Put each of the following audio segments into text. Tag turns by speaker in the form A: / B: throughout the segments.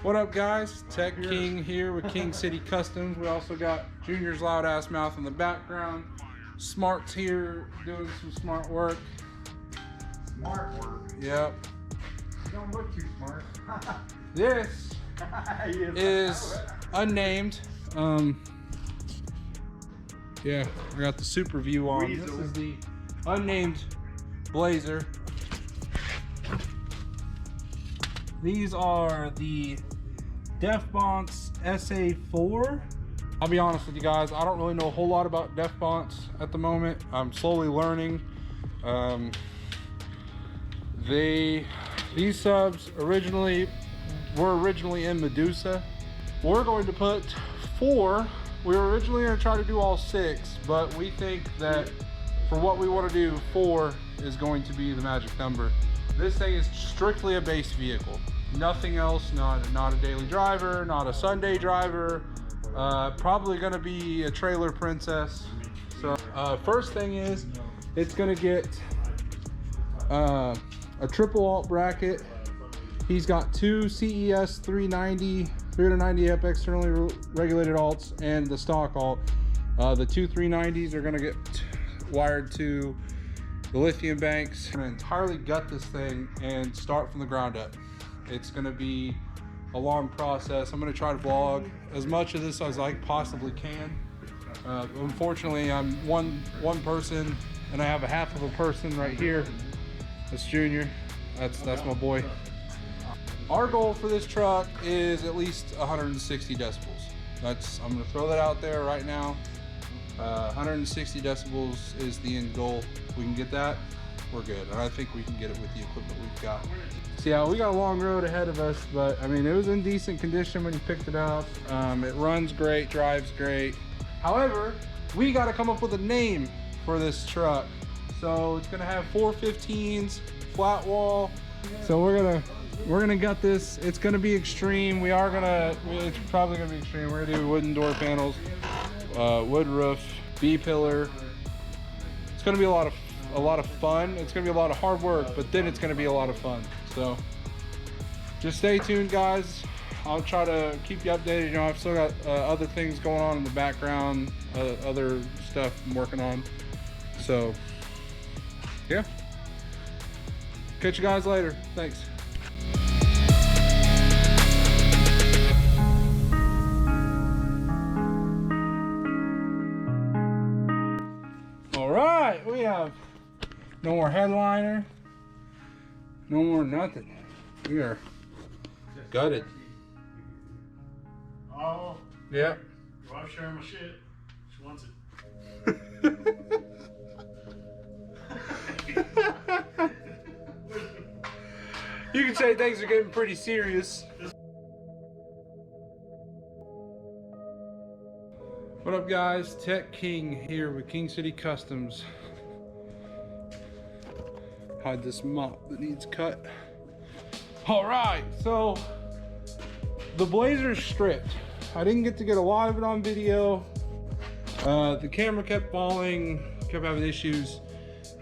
A: What up, guys? Tech King here with King City Customs. We also got Junior's loud ass mouth in the background. Smart's here doing some smart work.
B: Smart work?
A: Yep.
B: You don't look too smart.
A: This is unnamed. Yeah, I got the super view on. This is the unnamed Blazer. These are the Bonce SA4. I'll be honest with you guys, I don't really know a whole lot about Bonce at the moment. I'm slowly learning. These subs were originally in Medusa. We're going to put 4. We were originally going to try to do all 6, but we think that for what we want to do, 4 is going to be the magic number. This thing is strictly a base vehicle. Nothing else, not a daily driver, not a Sunday driver. Probably going to be a trailer princess. So first thing is, it's going to get a triple alt bracket. He's got 2 CES 390 amp externally regulated alts and the stock alt. The 2 390s are going to get wired to the lithium banks. I'm going to entirely gut this thing and start from the ground up. It's going to be a long process. I'm going to try to vlog as much of this as I possibly can. Unfortunately, I'm one person, and I have a half of a person right here. That's Junior. That's my boy. Our goal for this truck is at least 160 decibels. I'm going to throw that out there right now. 160 decibels is the end goal. If we can get that, we're good. And I think we can get it with the equipment we've got. So yeah, we got a long road ahead of us, but I mean, it was in decent condition when you picked it up. It runs great, drives great. However, we got to come up with a name for this truck. So it's gonna have 415s, flat wall. So we're gonna gut this. It's gonna be extreme. It's probably gonna be extreme. We're gonna do wooden door panels, wood roof, B pillar. It's gonna be a lot of fun. It's gonna be a lot of hard work, but then it's gonna be a lot of fun. So just stay tuned, guys. I'll try to keep you updated. You know, I've still got other things going on in the background, other stuff I'm working on. So yeah, catch you guys later. Thanks. All right, we have no more headliner, no more nothing. We are gutted.
C: Oh.
A: Yep.
C: Your wife's sharing my shit. She wants it.
A: You can say things are getting pretty serious. What up, guys? Tech King here with King City Customs. Hide this mop that needs cut. All right, so the Blazer's stripped. I didn't get to get a lot of it on video. The camera kept falling, kept having issues.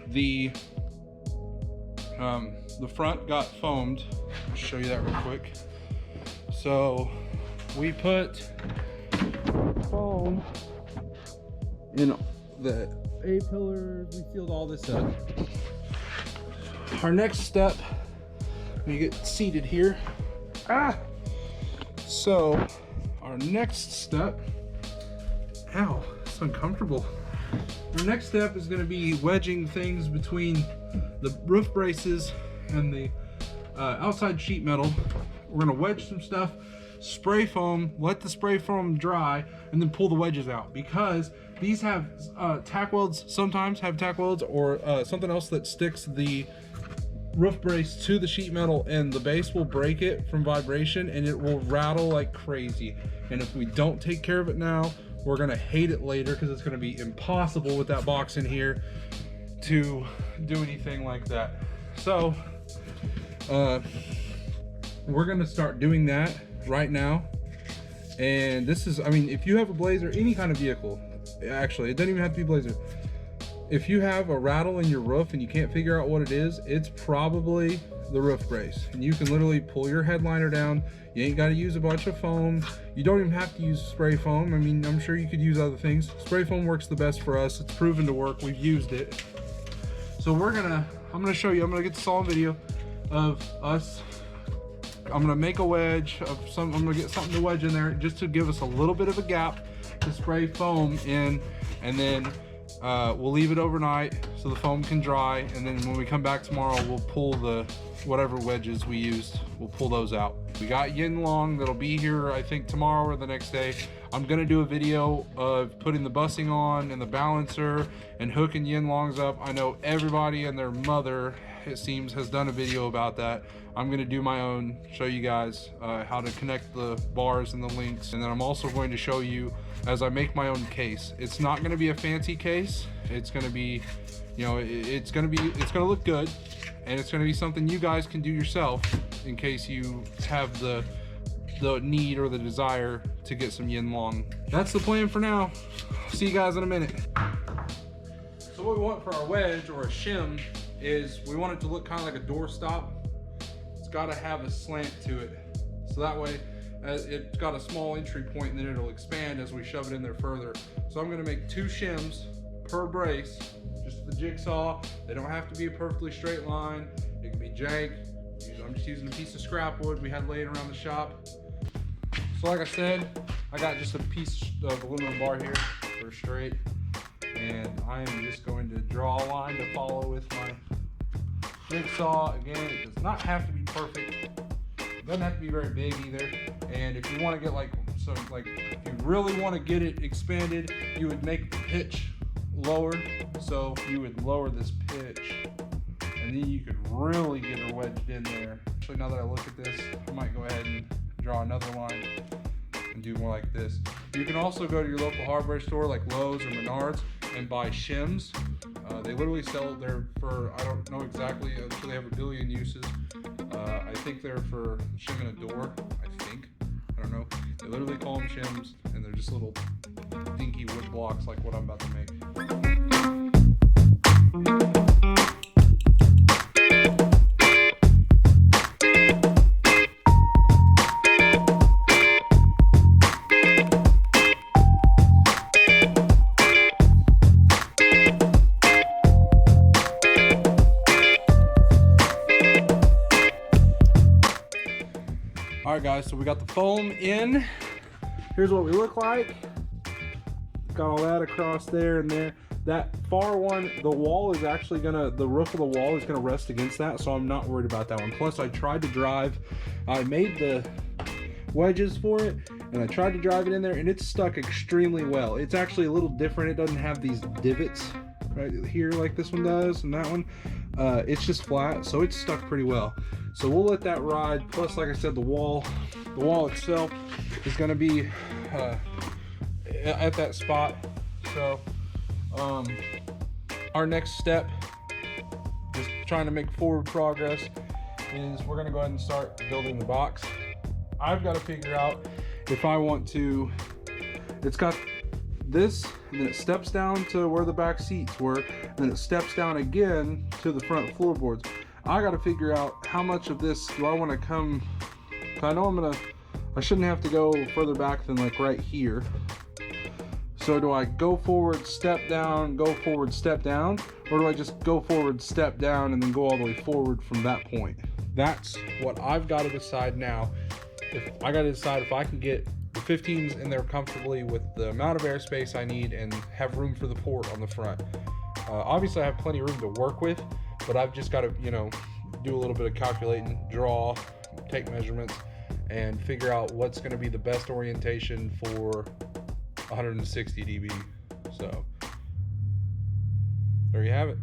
A: The front got foamed. I'll show you that real quick. So we put foam in the A pillars. We sealed all this up. Our next step, we get seated here. So our next step, ow, it's uncomfortable. Our next step is going to be wedging things between the roof braces and the outside sheet metal. We're going to wedge some stuff, spray foam, let the spray foam dry, and then pull the wedges out, because these have tack welds, sometimes have tack welds or something else that sticks the roof brace to the sheet metal, and the base will break it from vibration and it will rattle like crazy. And if we don't take care of it now, we're gonna hate it later, because it's gonna be impossible with that box in here to do anything like that. So we're gonna start doing that right now. And this is, I mean, if you have a Blazer, any kind of vehicle, actually, it doesn't even have to be Blazer. If you have a rattle in your roof and you can't figure out what it is, it's probably the roof brace, and you can literally pull your headliner down. You ain't got to use a bunch of foam. You don't even have to use spray foam. I mean, I'm sure you could use other things. Spray foam works the best for us. It's proven to work. We've used it. So I'm gonna show you. I'm gonna get this all on video of us. I'm gonna make a wedge of some. I'm gonna get something to wedge in there just to give us a little bit of a gap to spray foam in, and then we'll leave it overnight so the foam can dry, and then when we come back tomorrow, we'll pull the whatever wedges we used. We'll pull those out. We got yin long that'll be here, I think tomorrow or the next day. I'm gonna do a video of putting the bussing on and the balancer and hooking yin longs up. I know everybody and their mother, it seems, has done a video about that. I'm gonna do my own, show you guys how to connect the bars and the links, and then I'm also going to show you as I make my own case. It's not gonna be a fancy case. It's gonna be, you know, it's gonna look good, and it's gonna be something you guys can do yourself in case you have the need or the desire to get some yin long. That's the plan for now. See you guys in a minute. So what we want for our wedge or a shim is we want it to look kind of like a door stop. It's got to have a slant to it, so that way it's got a small entry point, and then it'll expand as we shove it in there further. So I'm going to make 2 shims per brace, just the jigsaw. They don't have to be a perfectly straight line. It can be jank. I'm just using a piece of scrap wood we had laying around the shop. So like I said, I got just a piece of aluminum bar here for straight, and I am just going to draw a line to follow with my jigsaw. Again, it does not have to be perfect. It doesn't have to be very big either. And if you want to get if you really want to get it expanded, you would make the pitch lower. So you would lower this pitch, and then you could really get her wedged in there. Actually, now that I look at this, I might go ahead and draw another line and do more like this. You can also go to your local hardware store like Lowe's or Menards and buy shims. They literally sell there for, I don't know exactly, I'm sure they have a billion uses. I think they're for shimming a door, I don't know. They literally call them shims, and they're just little dinky wood blocks like what I'm about to make. All right guys, so we got the foam in. Here's what we look like. Got all that across there and there. That far one, the wall is actually the roof of the wall is gonna rest against that, so I'm not worried about that one. Plus I tried to drive, I made the wedges for it, and I tried to drive it in there, and it's stuck extremely well. It's actually a little different. It doesn't have these divots right here like this one does, and that one. It's just flat, so it's stuck pretty well. So we'll let that ride. Plus, like I said, the wall itself is going to be at that spot. So our next step, just trying to make forward progress, is we're going to go ahead and start building the box. I've got to figure out if I want to. It's got this, and then it steps down to where the back seats were, and then it steps down again to the front floorboards. I got to figure out how much of this do I want to come. I know I shouldn't have to go further back than like right here. So do I go forward, step down, go forward, step down, or do I just go forward, step down, and then go all the way forward from that point? That's what I've got to decide now. I got to decide if I can get the 15s in there comfortably with the amount of airspace I need and have room for the port on the front. Obviously I have plenty of room to work with, but I've just got to, do a little bit of calculating, draw, take measurements, and figure out what's going to be the best orientation for 160 dB. So there you have it.